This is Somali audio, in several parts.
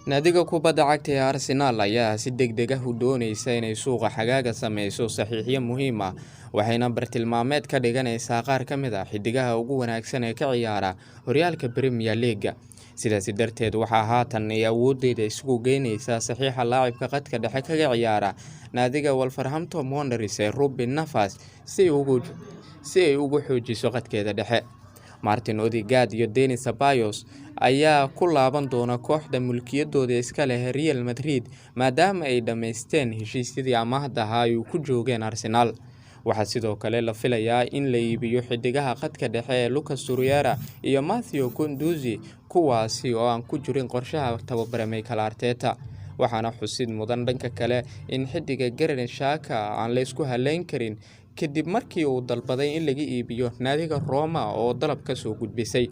Naadiga kubadda cagta ee Arsenal ayaa si degdeg ah u dooneysa inay suuqa xagaaga sameyso saxiixyo muhiim ah, waxayna bartilmaameed ka dhiganaysaa qaar ka mid ah xidigaha ugu wanaagsan ee ka ciyaara horyaalka Premier League. Sidaas darteed, waxaa haatan ay awoodeeda isugu geynaysaa saxiixa laacibka khadka dhexe kaga ciyaara naadiga Wolverhampton Wanderers ee Ruben Neves si ay ugu xoojiso khadkeeda dhexe. Martin Odegaard iyo Denis Ceballos ayaa ku laaban doona kooxda mulkiyadooda iska leh Real Madrid maadaama ay dhameysteen heshiisyadii amaahda ahaa ay ku joogeen Arsenal. Waxaa sidoo kale la filayaa in la iibiyo xidigaha khadka dhexe ee Lucas Torreira iyo Matheus Cunha, kuwaasi oo aan ku jirin qorshaha tababare Mikel Arteta. Waxaana xusid mudan dhanka kale in xidiga Granit Xhaka aan la isku haleyn karin kadib markii uu dalbaday in laga iibiyo naadiga Roma oo dalab ka soo gudbisay.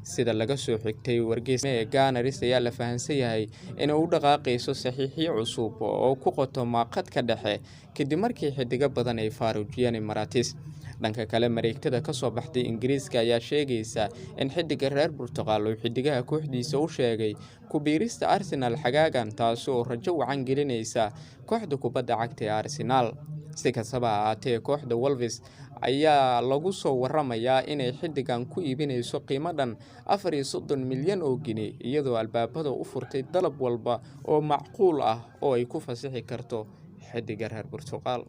Sida laga soo xigtay wargeyska ee Gunners ayaa la fahansan yahay in uu dhaqaaqayso saxiixyo cusub oo ku qotoma khadka dhexe kadib markii xidiga badan ay faaruujiyeen Emirates. Dhanka kale, mareegtada ka soo baxday Ingiriiska ayaa sheegaysa in xidiga reer Portugal uu xidigaha kooxdiisa u sheegay ku biirista Arsenal xagaagan, taas oo rajo wacan gelinaysa kooxda kubadda cagta ee Arsenal. Si kastaba ha ahaatee, kooxda Wolves ayaa lagu soo waramayaa inay xidigan ku iibinayso qiimo dhan 34 milyan oo gini, iyadoo albaabada u furtay dalab walba oo macquul ah oo ay ku fasaxi karto xidiga reer Portugal.